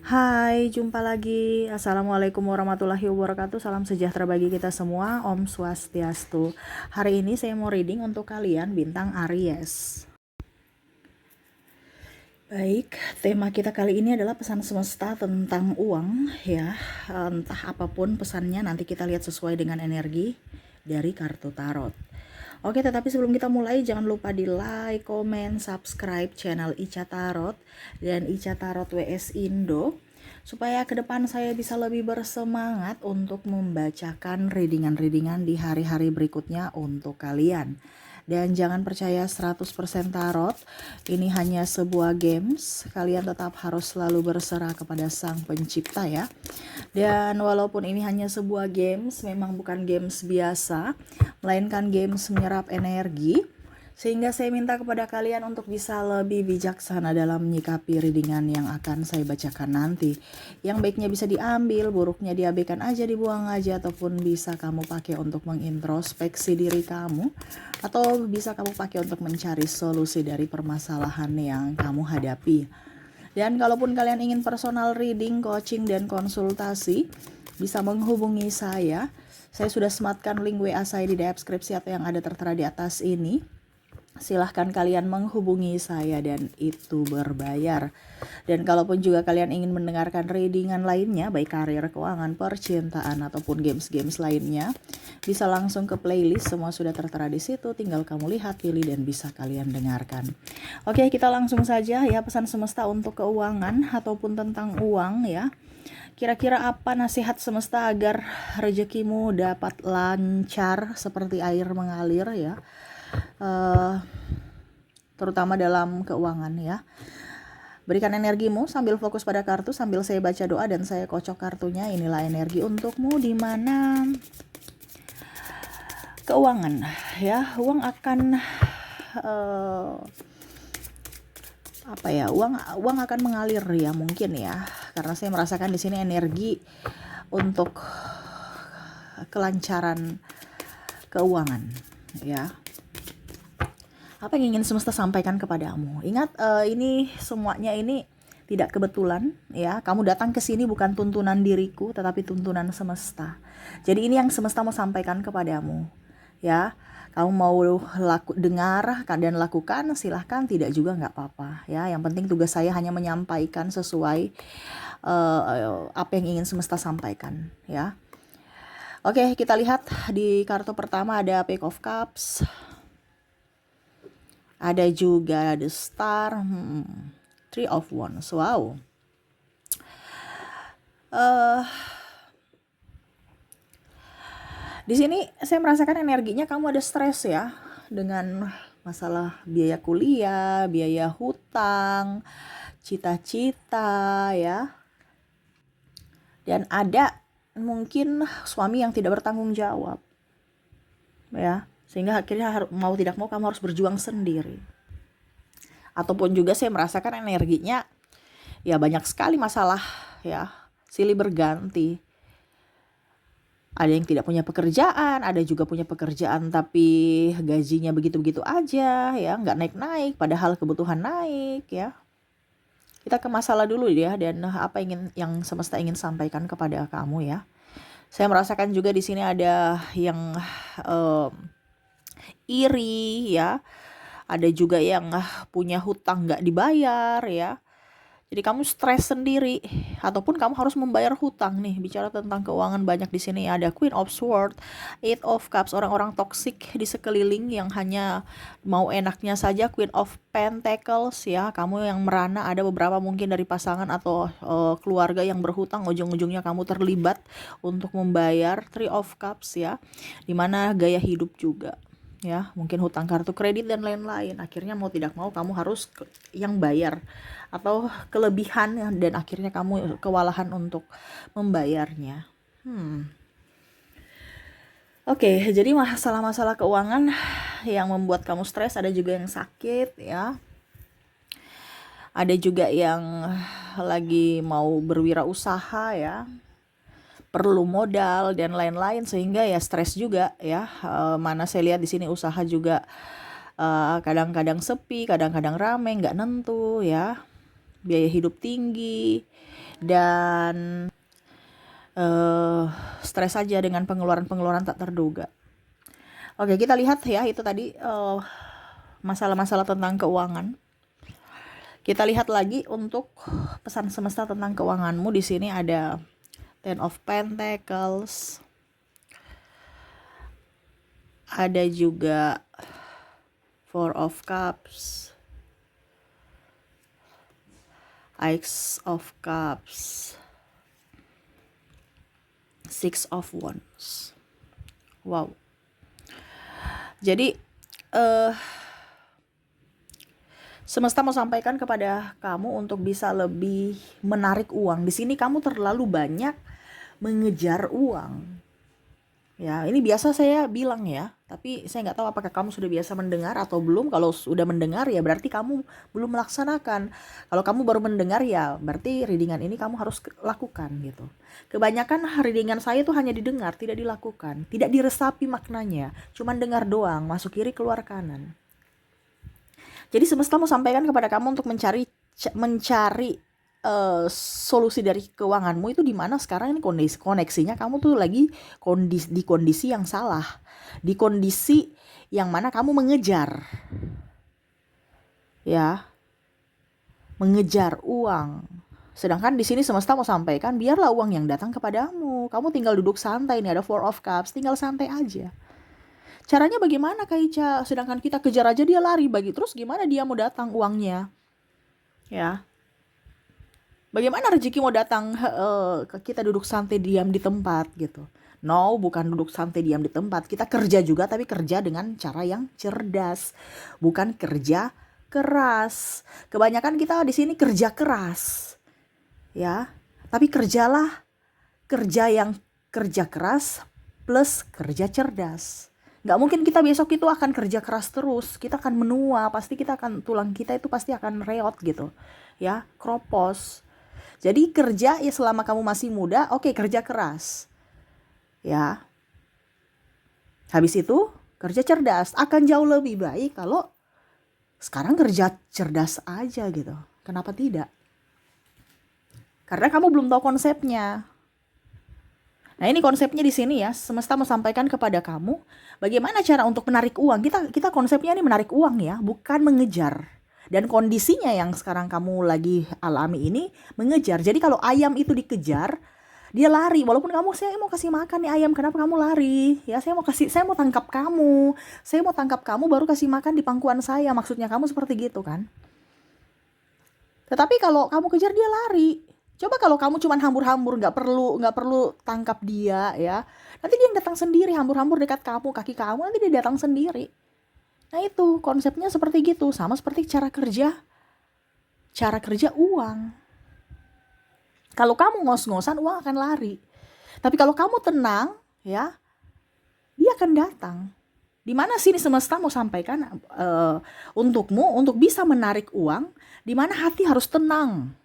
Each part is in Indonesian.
Hai, jumpa lagi. Assalamualaikum warahmatullahi wabarakatuh. Salam sejahtera bagi kita semua. Om Swastiastu. Hari ini saya mau reading untuk kalian bintang Aries. Baik, tema kita kali ini adalah pesan semesta tentang uang ya. Entah apapun pesannya nanti kita lihat sesuai dengan energi dari kartu tarot. Oke, tetapi sebelum kita mulai jangan lupa di like, komen, subscribe channel Ica Tarot dan Ica Tarot WS Indo supaya ke depan saya bisa lebih bersemangat untuk membacakan readingan-readingan di hari-hari berikutnya untuk kalian. Dan jangan percaya 100% tarot, ini hanya sebuah games, kalian tetap harus selalu berserah kepada sang pencipta ya. Dan walaupun ini hanya sebuah games, memang bukan games biasa, melainkan games menyerap energi, sehingga saya minta kepada kalian untuk bisa lebih bijaksana dalam menyikapi readingan yang akan saya bacakan nanti. Yang baiknya bisa diambil, buruknya diabaikan aja, dibuang aja, ataupun bisa kamu pakai untuk mengintrospeksi diri kamu, atau bisa kamu pakai untuk mencari solusi dari permasalahan yang kamu hadapi. Dan kalaupun kalian ingin personal reading, coaching, dan konsultasi, bisa menghubungi saya. Saya sudah sematkan link WA saya di deskripsi atau yang ada tertera di atas ini. Silahkan kalian menghubungi saya dan itu berbayar. Dan kalaupun juga kalian ingin mendengarkan readingan lainnya, baik karir, keuangan, percintaan, ataupun games-games lainnya, bisa langsung ke playlist, semua sudah tertera di situ, tinggal kamu lihat, pilih, dan bisa kalian dengarkan. Oke, kita langsung saja ya, pesan semesta untuk keuangan ataupun tentang uang ya. Kira-kira apa nasihat semesta agar rezekimu dapat lancar seperti air mengalir ya, terutama dalam keuangan ya. Berikan energimu sambil fokus pada kartu, sambil saya baca doa dan saya kocok kartunya. Inilah energi untukmu, di mana keuangan ya, uang akan uang akan mengalir ya, mungkin ya, karena saya merasakan di sini energi untuk kelancaran keuangan ya. Apa yang ingin semesta sampaikan kepadamu? Ingat, ini semuanya ini tidak kebetulan ya. Kamu datang ke sini bukan tuntunan diriku, tetapi tuntunan semesta. Jadi ini yang semesta mau sampaikan kepadamu ya. Kamu mau dengar dan lakukan, silahkan, tidak juga nggak apa-apa ya. Yang penting tugas saya hanya menyampaikan sesuai apa yang ingin semesta sampaikan ya. Oke, kita lihat di kartu pertama ada Page of Cups. Ada juga The Star, Three of Wands. Wow. Di sini saya merasakan energinya kamu ada stres ya, dengan masalah biaya kuliah, biaya hutang, cita-cita ya. Dan ada mungkin suami yang tidak bertanggung jawab ya, sehingga akhirnya mau tidak mau kamu harus berjuang sendiri. Ataupun juga saya merasakan energinya ya banyak sekali masalah ya, silih berganti. Ada yang tidak punya pekerjaan, ada juga punya pekerjaan tapi gajinya begitu-begitu aja ya, nggak naik-naik padahal kebutuhan naik ya. Kita ke masalah dulu ya, dan apa yang semesta ingin sampaikan kepada kamu ya. Saya merasakan juga di sini ada yang iri ya, ada juga yang punya hutang nggak dibayar ya. Jadi kamu stres sendiri, ataupun kamu harus membayar hutang nih. Bicara tentang keuangan banyak di sini, ada Queen of Swords, Eight of Cups, orang-orang toksik di sekeliling yang hanya mau enaknya saja, Queen of Pentacles ya. Kamu yang merana, ada beberapa mungkin dari pasangan atau keluarga yang berhutang, ujung-ujungnya kamu terlibat untuk membayar. Three of Cups ya, dimana gaya hidup juga ya, mungkin hutang kartu kredit dan lain-lain. Akhirnya mau tidak mau kamu harus yang bayar, atau kelebihan dan akhirnya kamu kewalahan untuk membayarnya. Oke, jadi masalah-masalah keuangan yang membuat kamu stres, ada juga yang sakit ya. Ada juga yang lagi mau berwirausaha ya, perlu modal dan lain-lain, sehingga ya stres juga ya. Mana saya lihat di sini usaha juga kadang-kadang sepi, kadang-kadang rame, nggak nentu ya. biaya hidup tinggi, dan stres saja dengan pengeluaran-pengeluaran tak terduga. Oke, kita lihat ya, itu tadi masalah-masalah tentang keuangan. Kita lihat lagi untuk pesan semesta tentang keuanganmu. Di sini ada Ten of Pentacles, ada juga Four of Cups, Ace of Cups, Six of Wands. Wow. Jadi semesta mau sampaikan kepada kamu untuk bisa lebih menarik uang. Di sini kamu terlalu banyak mengejar uang. Ya, ini biasa saya bilang ya, tapi saya nggak tahu apakah kamu sudah biasa mendengar atau belum. Kalau sudah mendengar ya berarti kamu belum melaksanakan. Kalau kamu baru mendengar ya berarti readingan ini kamu harus lakukan gitu. Kebanyakan readingan saya itu hanya didengar, tidak dilakukan, tidak diresapi maknanya, cuman dengar doang, masuk kiri keluar kanan. Jadi semesta mau sampaikan kepada kamu untuk mencari solusi dari keuanganmu itu di mana sekarang ini koneksinya kamu tuh lagi di kondisi yang salah, di kondisi yang mana kamu mengejar, ya, mengejar uang. Sedangkan di sini semesta mau sampaikan biarlah uang yang datang kepadamu. Kamu tinggal duduk santai, ini ada Four of Cups, tinggal santai aja. Caranya bagaimana Kak Ica? Sedangkan kita kejar aja dia lari, terus gimana dia mau datang uangnya? Ya. Bagaimana rezeki mau datang kita duduk santai diam di tempat gitu. No, bukan duduk santai diam di tempat. Kita kerja juga tapi kerja dengan cara yang cerdas. Bukan kerja keras. Kebanyakan kita di sini kerja keras. Ya. Tapi kerjalah kerja yang kerja keras plus kerja cerdas. Nggak mungkin kita besok itu akan kerja keras terus. Kita akan menua, pasti kita akan, tulang kita itu pasti akan reot gitu. Ya, kropos. Jadi kerja ya selama kamu masih muda, oke, kerja keras. Ya. Habis itu kerja cerdas. Akan jauh lebih baik kalau sekarang kerja cerdas aja gitu. Kenapa tidak? Karena kamu belum tahu konsepnya. Nah, ini konsepnya di sini ya. Semesta mau sampaikan kepada kamu bagaimana cara untuk menarik uang. Kita konsepnya ini menarik uang ya, bukan mengejar. Dan kondisinya yang sekarang kamu lagi alami ini mengejar. Jadi kalau ayam itu dikejar, dia lari. Walaupun saya mau kasih makan nih ayam, kenapa kamu lari? Ya, saya mau tangkap kamu. Saya mau tangkap kamu baru kasih makan di pangkuan saya. Maksudnya kamu seperti gitu kan? Tetapi kalau kamu kejar dia lari. Coba kalau kamu cuma hambur-hambur, nggak perlu tangkap dia ya. Nanti dia datang sendiri, hambur-hambur dekat kamu, kaki kamu, nanti dia datang sendiri. Nah itu konsepnya seperti gitu, sama seperti cara kerja uang. Kalau kamu ngos-ngosan, uang akan lari. Tapi kalau kamu tenang, ya, dia akan datang. Di mana sini semesta mau sampaikan untukmu untuk bisa menarik uang, di mana hati harus tenang.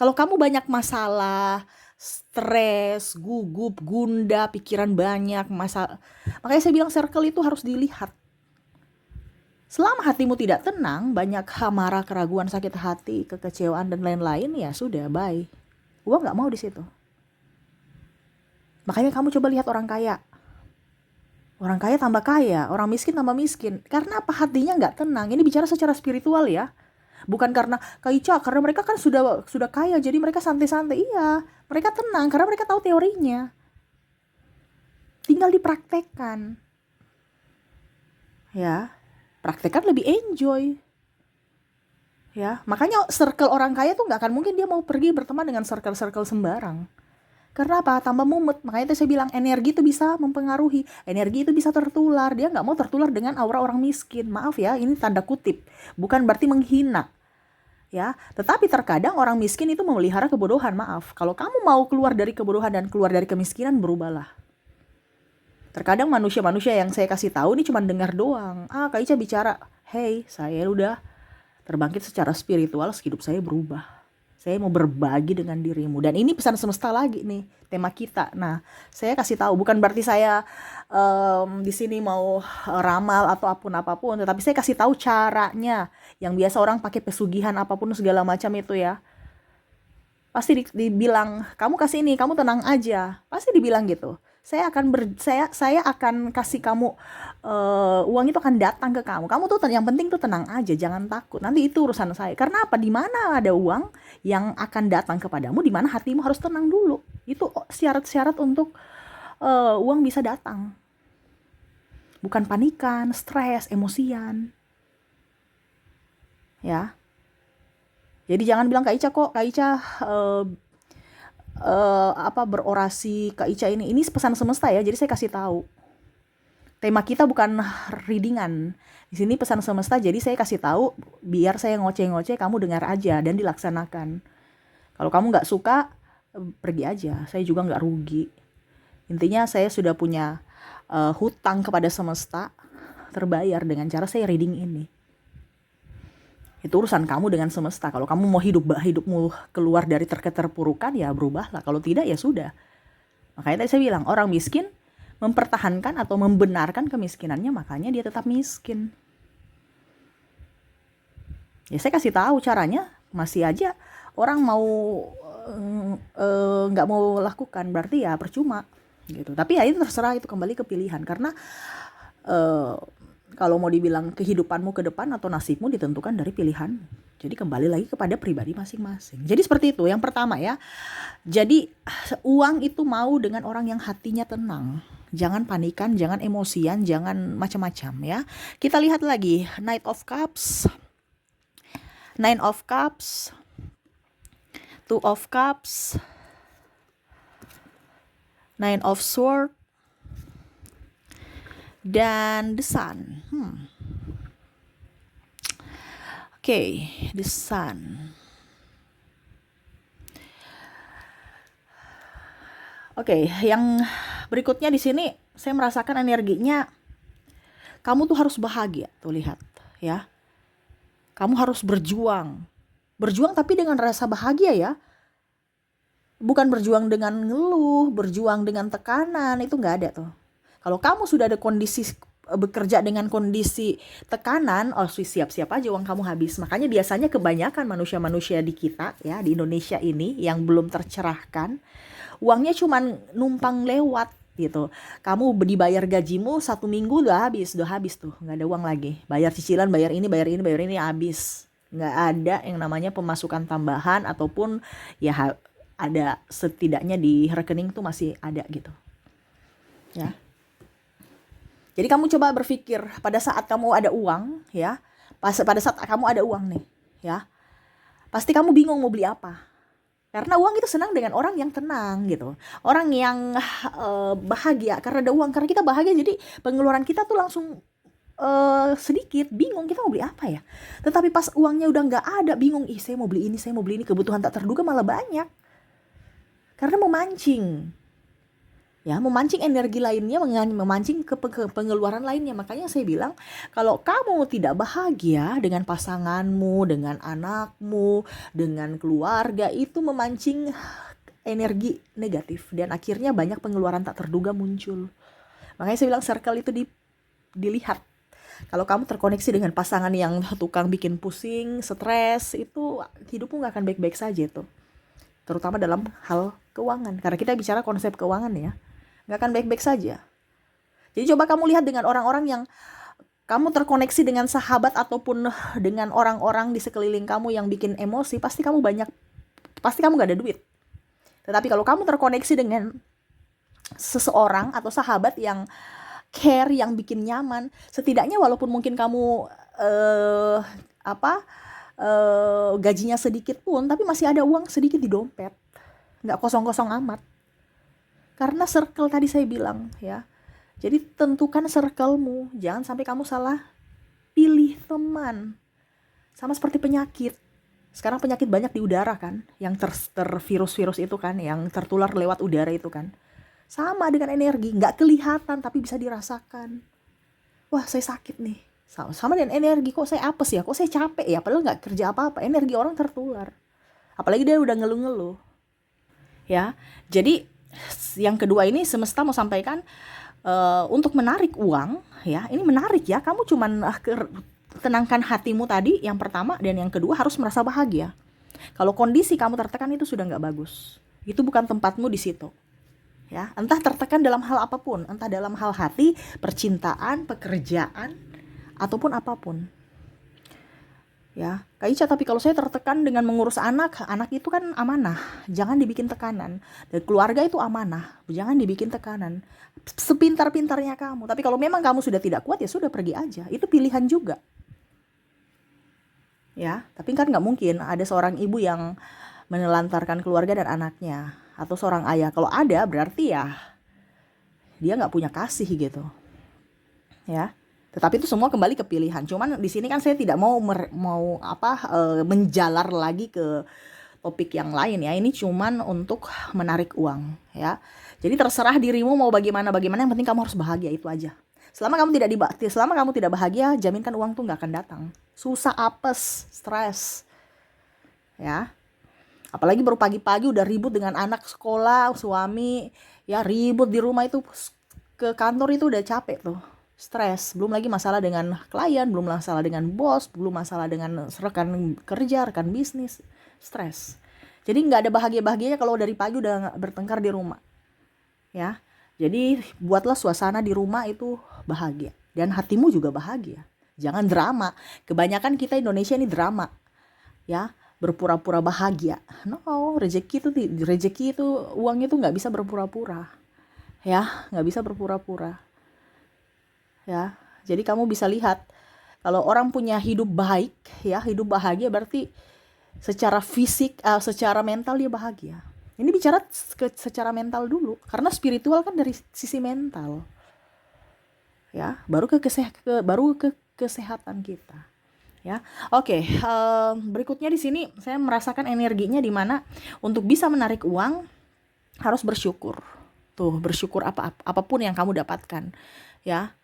Kalau kamu banyak masalah, stres, gugup, gundah, pikiran banyak, masalah. Makanya saya bilang circle itu harus dilihat. Selama hatimu tidak tenang, banyak amarah, keraguan, sakit hati, kekecewaan dan lain-lain, ya sudah, bye. Uang nggak mau di situ. Makanya kamu coba lihat orang kaya. Orang kaya tambah kaya, orang miskin tambah miskin. Karena apa? Hatinya nggak tenang. Ini bicara secara spiritual ya. Bukan karena Kaica, karena mereka kan sudah kaya, jadi mereka santai-santai. Iya, mereka tenang karena mereka tahu teorinya. Tinggal dipraktekkan. Ya. Praktekkan lebih enjoy. Ya, makanya circle orang kaya tuh nggak akan mungkin dia mau pergi berteman dengan circle-circle sembarang. Karena apa? Tambah mumet. Makanya itu saya bilang energi itu bisa mempengaruhi. Energi itu bisa tertular. Dia nggak mau tertular dengan aura orang miskin. Maaf ya, ini tanda kutip. Bukan berarti menghina. Ya, tetapi terkadang orang miskin itu memelihara kebodohan. Maaf. Kalau kamu mau keluar dari kebodohan dan keluar dari kemiskinan, berubahlah. Terkadang manusia-manusia yang saya kasih tahu ini cuma dengar doang. Kak Ica bicara, hey, saya udah terbangkit secara spiritual, hidup saya berubah. Saya mau berbagi dengan dirimu. Dan ini pesan semesta lagi nih, tema kita. Nah, saya kasih tahu, bukan berarti saya di sini mau ramal atau apapun, tetapi saya kasih tahu caranya. Yang biasa orang pakai pesugihan apapun segala macam itu ya. Pasti dibilang, kamu kasih ini, kamu tenang aja. Pasti dibilang gitu. Saya akan kasih kamu uang itu akan datang ke kamu. Kamu tuh yang penting tuh tenang aja, jangan takut. Nanti itu urusan saya. Karena apa? Di mana ada uang yang akan datang kepadamu, di mana hatimu harus tenang dulu. Itu syarat-syarat untuk uang bisa datang. Bukan panikan, stres, emosian. Ya. Jadi jangan bilang Kak Ica berorasi Kak Ica ini pesan semesta ya. Jadi saya kasih tahu. Tema kita bukan readingan. Di sini pesan semesta, jadi saya kasih tahu biar saya ngoceh-ngoceh, kamu dengar aja dan dilaksanakan. Kalau kamu nggak suka, pergi aja. Saya juga nggak rugi. Intinya saya sudah punya hutang kepada semesta, terbayar dengan cara saya reading ini. Itu urusan kamu dengan semesta. Kalau kamu mau hidupmu keluar dari keterpurukan, ya berubahlah. Kalau tidak, ya sudah. Makanya tadi saya bilang, orang miskin mempertahankan atau membenarkan kemiskinannya, makanya dia tetap miskin. Ya saya kasih tahu caranya, masih aja orang mau nggak mau lakukan, berarti ya percuma gitu. Tapi ya itu terserah, itu kembali ke pilihan. Karena kalau mau dibilang kehidupanmu ke depan atau nasibmu ditentukan dari pilihan. Jadi kembali lagi kepada pribadi masing-masing. Jadi seperti itu. Yang pertama ya. Jadi uang itu mau dengan orang yang hatinya tenang. Jangan panikan, jangan emosian, jangan macam-macam ya. Kita lihat lagi Knight of Cups, Nine of Cups, Two of Cups, Nine of Swords, dan The Sun. Oke, The Sun. Oke, yang berikutnya di sini saya merasakan energinya kamu tuh harus bahagia, tuh lihat ya. Kamu harus berjuang. Berjuang tapi dengan rasa bahagia ya. Bukan berjuang dengan ngeluh, berjuang dengan tekanan, itu nggak ada tuh. Kalau kamu sudah ada kondisi bekerja dengan kondisi tekanan, siap-siap aja uang kamu habis. Makanya biasanya kebanyakan manusia-manusia di kita ya, di Indonesia ini yang belum tercerahkan, uangnya cuma numpang lewat gitu. Kamu dibayar gajimu 1 minggu udah habis tuh, nggak ada uang lagi. Bayar cicilan, bayar ini habis. Nggak ada yang namanya pemasukan tambahan ataupun ya ada setidaknya di rekening tuh masih ada gitu. Ya. Jadi kamu coba berpikir pada saat kamu ada uang ya, pada saat kamu ada uang nih ya, pasti kamu bingung mau beli apa. Karena uang itu senang dengan orang yang tenang gitu, orang yang bahagia karena ada uang. Karena kita bahagia, jadi pengeluaran kita tuh langsung sedikit, bingung kita mau beli apa ya. Tetapi pas uangnya udah nggak ada, bingung, saya mau beli ini, kebutuhan tak terduga malah banyak. Karena memancing. Ya, memancing energi lainnya, memancing ke pengeluaran lainnya. Makanya saya bilang, kalau kamu tidak bahagia dengan pasanganmu, dengan anakmu, dengan keluarga, itu memancing energi negatif. Dan akhirnya banyak pengeluaran tak terduga muncul. Makanya saya bilang circle itu dilihat. Kalau kamu terkoneksi dengan pasangan yang tukang bikin pusing, stres, itu hidupmu gak akan baik-baik saja tuh. Terutama dalam hal keuangan. Karena kita bicara konsep keuangan ya. Gak akan baik-baik saja. Jadi coba kamu lihat dengan orang-orang yang kamu terkoneksi dengan sahabat ataupun dengan orang-orang di sekeliling kamu yang bikin emosi, pasti kamu gak ada duit. Tetapi kalau kamu terkoneksi dengan seseorang atau sahabat yang care, yang bikin nyaman, setidaknya walaupun mungkin kamu gajinya sedikit pun, tapi masih ada uang sedikit di dompet, nggak kosong-kosong amat. Karena circle tadi saya bilang ya, jadi tentukan circlemu, jangan sampai kamu salah pilih teman. Sama seperti penyakit, sekarang penyakit banyak di udara kan, yang virus-virus itu kan, yang tertular lewat udara itu kan. Sama dengan energi, nggak kelihatan tapi bisa dirasakan. Wah, saya sakit nih. Sama dengan energi, kok saya apes ya, kok saya capek ya, padahal nggak kerja apa-apa, energi orang tertular. Apalagi dia udah ngeluh-ngeluh. Ya, jadi yang kedua ini semesta mau sampaikan untuk menarik uang, ya. Ini menarik ya. Kamu cuman tenangkan hatimu tadi yang pertama, dan yang kedua harus merasa bahagia. Kalau kondisi kamu tertekan itu sudah nggak bagus. Itu bukan tempatmu di situ. Ya, entah tertekan dalam hal apapun, entah dalam hal hati, percintaan, pekerjaan, ataupun apapun. Ya, Kak Ica, tapi kalau saya tertekan dengan mengurus anak, anak itu kan amanah, jangan dibikin tekanan. Dan keluarga itu amanah, jangan dibikin tekanan. Sepintar-pintarnya kamu, tapi kalau memang kamu sudah tidak kuat, ya sudah, pergi aja. Itu pilihan juga. Ya, tapi kan nggak mungkin ada seorang ibu yang menelantarkan keluarga dan anaknya, atau seorang ayah. Kalau ada, berarti ya dia nggak punya kasih gitu. Ya, tetapi itu semua kembali ke pilihan. Cuman di sini kan saya tidak mau menjalar lagi ke topik yang lain ya. Ini cuman untuk menarik uang ya. Jadi terserah dirimu mau bagaimana, yang penting kamu harus bahagia, itu aja. Selama kamu tidak bahagia, jaminkan uang tuh nggak akan datang. Susah, apes, stres. Ya. Apalagi baru pagi-pagi udah ribut dengan anak sekolah, suami, ya ribut di rumah, itu ke kantor itu udah capek tuh. Stres, belum lagi masalah dengan klien, belum masalah dengan bos, belum masalah dengan rekan kerja, rekan bisnis, stres. Jadi nggak ada bahagia-bahagianya kalau dari pagi udah bertengkar di rumah. Ya, jadi buatlah suasana di rumah itu bahagia, dan hatimu juga bahagia. Jangan drama. Kebanyakan kita Indonesia ini drama, ya, berpura-pura bahagia. No, rezeki itu uang itu nggak bisa berpura-pura, ya, nggak bisa berpura-pura. Ya, jadi kamu bisa lihat kalau orang punya hidup baik, ya, hidup bahagia, berarti secara fisik, secara mental dia bahagia. Ini bicara secara mental dulu, karena spiritual kan dari sisi mental, ya, baru ke kesehatan kita, ya. Oke, berikutnya di sini saya merasakan energinya di mana untuk bisa menarik uang harus bersyukur. Tuh, bersyukur apapun yang kamu dapatkan, ya.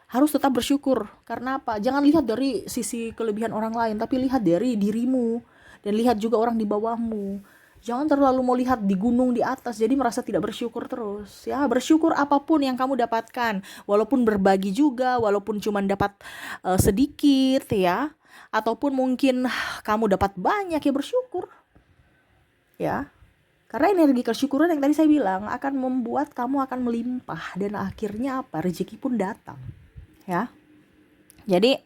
Harus tetap bersyukur. Karena apa? Jangan lihat dari sisi kelebihan orang lain, tapi lihat dari dirimu, dan lihat juga orang di bawahmu. Jangan terlalu mau lihat di gunung di atas, jadi merasa tidak bersyukur terus. Ya, bersyukur apapun yang kamu dapatkan, walaupun berbagi juga, walaupun cuma dapat sedikit, ya, ataupun mungkin kamu dapat banyak, ya bersyukur. Ya. Karena energi kesyukuran yang tadi saya bilang akan membuat kamu akan melimpah, dan akhirnya apa? Rezeki pun datang. Ya. Jadi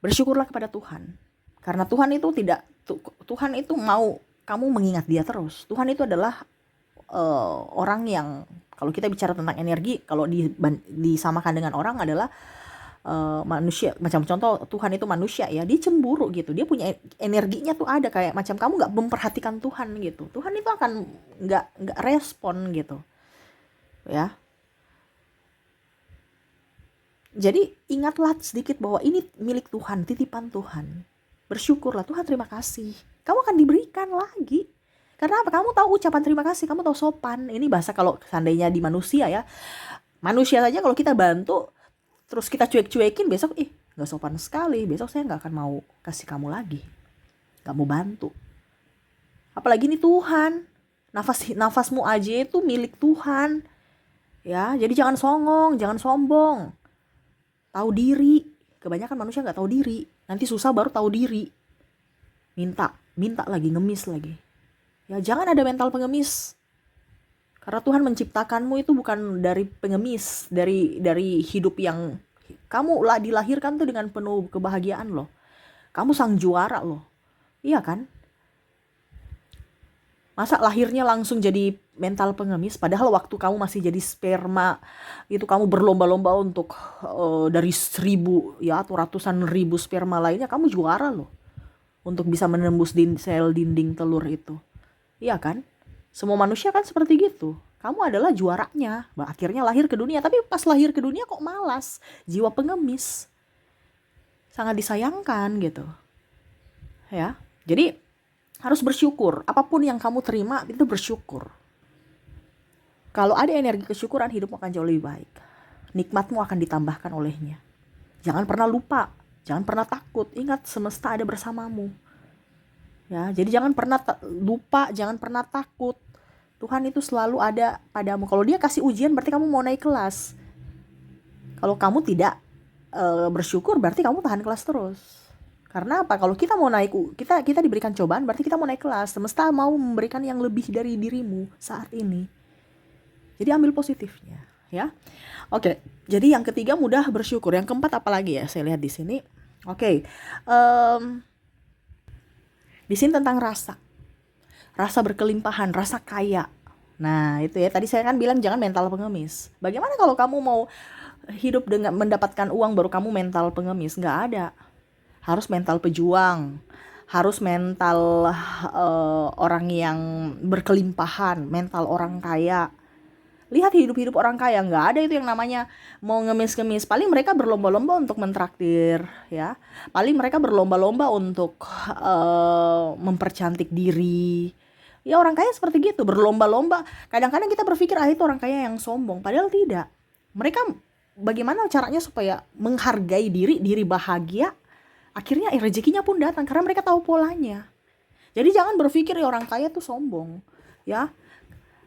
bersyukurlah kepada Tuhan. Karena Tuhan itu mau kamu mengingat Dia terus. Tuhan itu adalah orang yang, kalau kita bicara tentang energi, kalau disamakan dengan orang adalah manusia. Macam contoh, Tuhan itu manusia, ya, dia cemburu gitu. Dia punya energinya tuh ada, kayak macam kamu nggak memperhatikan Tuhan gitu. Tuhan itu akan nggak respon gitu. Ya. Jadi ingatlah sedikit bahwa ini milik Tuhan, titipan Tuhan. Bersyukurlah, Tuhan terima kasih. Kamu akan diberikan lagi. Karena apa? Kamu tahu ucapan terima kasih, kamu tahu sopan. Ini bahasa kalau seandainya di manusia, ya. Manusia saja kalau kita bantu, terus kita cuek-cuekin, besok gak sopan sekali. Besok saya gak akan mau kasih kamu lagi. Gak mau bantu. Apalagi ini Tuhan. Nafasmu aja itu milik Tuhan. Ya, jadi jangan songong, jangan sombong. Tahu diri. Kebanyakan manusia nggak tahu diri. Nanti susah baru tahu diri. Minta lagi, ngemis lagi. Ya, jangan ada mental pengemis. Karena Tuhan menciptakanmu itu bukan dari pengemis, dari hidup yang kamu dilahirkan tuh dengan penuh kebahagiaan loh. Kamu sang juara loh. Iya kan? Masa lahirnya langsung jadi mental pengemis, padahal waktu kamu masih jadi sperma itu kamu berlomba-lomba untuk dari 1.000 ya atau ratusan ribu sperma lainnya, kamu juara loh untuk bisa menembus sel dinding telur itu. Iya kan? Semua manusia kan seperti gitu. Kamu adalah juaranya. Akhirnya lahir ke dunia, tapi pas lahir ke dunia kok malas, jiwa pengemis. Sangat disayangkan gitu. Ya. Jadi harus bersyukur. Apapun yang kamu terima itu bersyukur. Kalau ada energi kesyukuran, hidupmu akan jauh lebih baik. Nikmatmu akan ditambahkan olehnya. Jangan pernah lupa. Jangan pernah takut. Ingat, semesta ada bersamamu. Ya, jadi jangan pernah lupa, jangan pernah takut. Tuhan itu selalu ada padamu. Kalau dia kasih ujian berarti kamu mau naik kelas. Kalau kamu tidak bersyukur berarti kamu tahan kelas terus. Karena apa? Kalau kita mau naik, kita diberikan cobaan berarti kita mau naik kelas. Semesta mau memberikan yang lebih dari dirimu saat ini. Jadi ambil positifnya, ya. Oke. Jadi yang ketiga mudah bersyukur. Yang keempat apa lagi ya? Saya lihat di sini. Oke. Di sini tentang rasa. Rasa berkelimpahan, rasa kaya. Nah, itu ya. Tadi saya kan bilang jangan mental pengemis. Bagaimana kalau kamu mau hidup dengan mendapatkan uang baru kamu mental pengemis? Nggak ada. Harus mental pejuang, harus mental orang yang berkelimpahan, mental orang kaya. Lihat hidup-hidup orang kaya, nggak ada itu yang namanya mau ngemis-ngemis. Paling mereka berlomba-lomba untuk mentraktir, ya. Paling mereka berlomba-lomba untuk mempercantik diri. Ya orang kaya seperti gitu, berlomba-lomba. Kadang-kadang kita berpikir itu orang kaya yang sombong, padahal tidak. Mereka bagaimana caranya supaya menghargai diri bahagia? Akhirnya rezekinya pun datang karena mereka tahu polanya. Jadi jangan berpikir orang kaya tuh sombong, ya.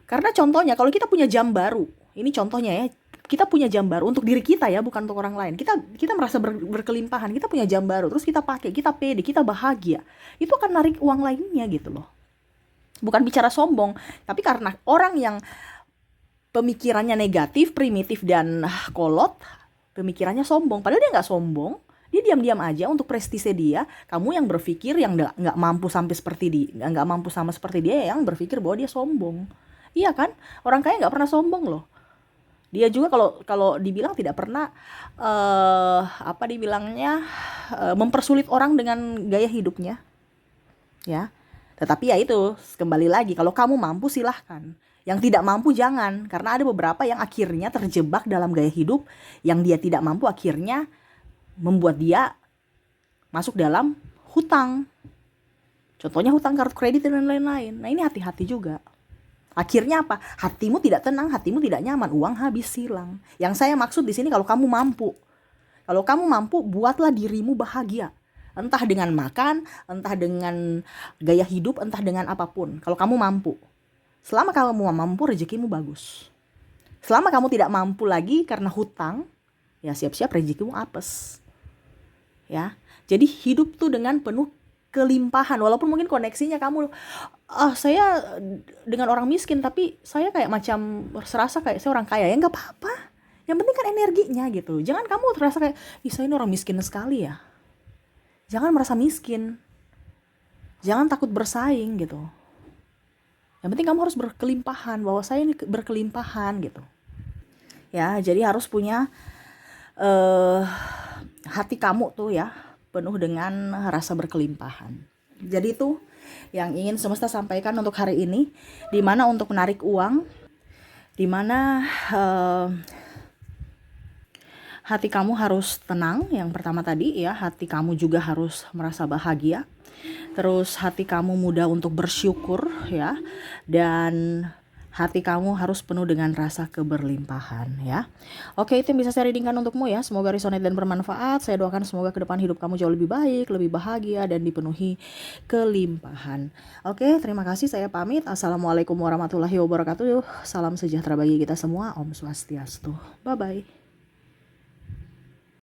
Karena contohnya kalau kita punya jam baru, ini contohnya ya, kita punya jam baru untuk diri kita ya, bukan untuk orang lain. Kita merasa berkelimpahan, kita punya jam baru, terus kita pakai, kita pede, kita bahagia. Itu akan narik uang lainnya gitu loh. Bukan bicara sombong, tapi karena orang yang pemikirannya negatif, primitif dan kolot, pemikirannya sombong. Padahal dia nggak sombong. Dia diam-diam aja untuk prestise dia. Kamu yang berpikir yang nggak mampu sampai seperti dia, nggak mampu sama seperti dia, yang berpikir bahwa dia sombong. Iya kan? Orang kaya nggak pernah sombong loh. Dia juga kalau dibilang tidak pernah apa dibilangnya mempersulit orang dengan gaya hidupnya, ya. Tetapi ya itu kembali lagi, kalau kamu mampu silahkan. Yang tidak mampu jangan, karena ada beberapa yang akhirnya terjebak dalam gaya hidup yang dia tidak mampu, akhirnya membuat dia masuk dalam hutang. Contohnya hutang kartu kredit dan lain-lain. Nah ini hati-hati juga. Akhirnya apa? Hatimu tidak tenang, hatimu tidak nyaman, uang habis hilang. Yang saya maksud di sini kalau kamu mampu. Kalau kamu mampu, buatlah dirimu bahagia. Entah dengan makan, entah dengan gaya hidup, entah dengan apapun. Kalau kamu mampu. Selama kamu mampu, rezekimu bagus. Selama kamu tidak mampu lagi karena hutang, ya siap-siap rezekimu apes. Ya, jadi hidup tuh dengan penuh kelimpahan. Walaupun mungkin koneksinya kamu, saya dengan orang miskin tapi saya kayak macam serasa kayak saya orang kaya, ya nggak apa-apa. Yang penting kan energinya gitu. Jangan kamu terasa kayak saya ini orang miskin sekali ya. Jangan merasa miskin. Jangan takut bersaing gitu. Yang penting kamu harus berkelimpahan, bahwa saya ini berkelimpahan gitu. Ya, jadi harus punya hati kamu tuh ya penuh dengan rasa berkelimpahan. Jadi itu yang ingin semesta sampaikan untuk hari ini, dimana untuk menarik uang, dimana hati kamu harus tenang. Yang pertama tadi ya, hati kamu juga harus merasa bahagia. Terus hati kamu mudah untuk bersyukur ya, dan hati kamu harus penuh dengan rasa keberlimpahan ya. Oke, itu yang bisa saya readingkan untukmu ya. Semoga resonate dan bermanfaat. Saya doakan semoga ke depan hidup kamu jauh lebih baik, lebih bahagia, dan dipenuhi kelimpahan. Oke, terima kasih. Saya pamit. Assalamualaikum warahmatullahi wabarakatuh. Salam sejahtera bagi kita semua. Om Swastiastu. Bye-bye.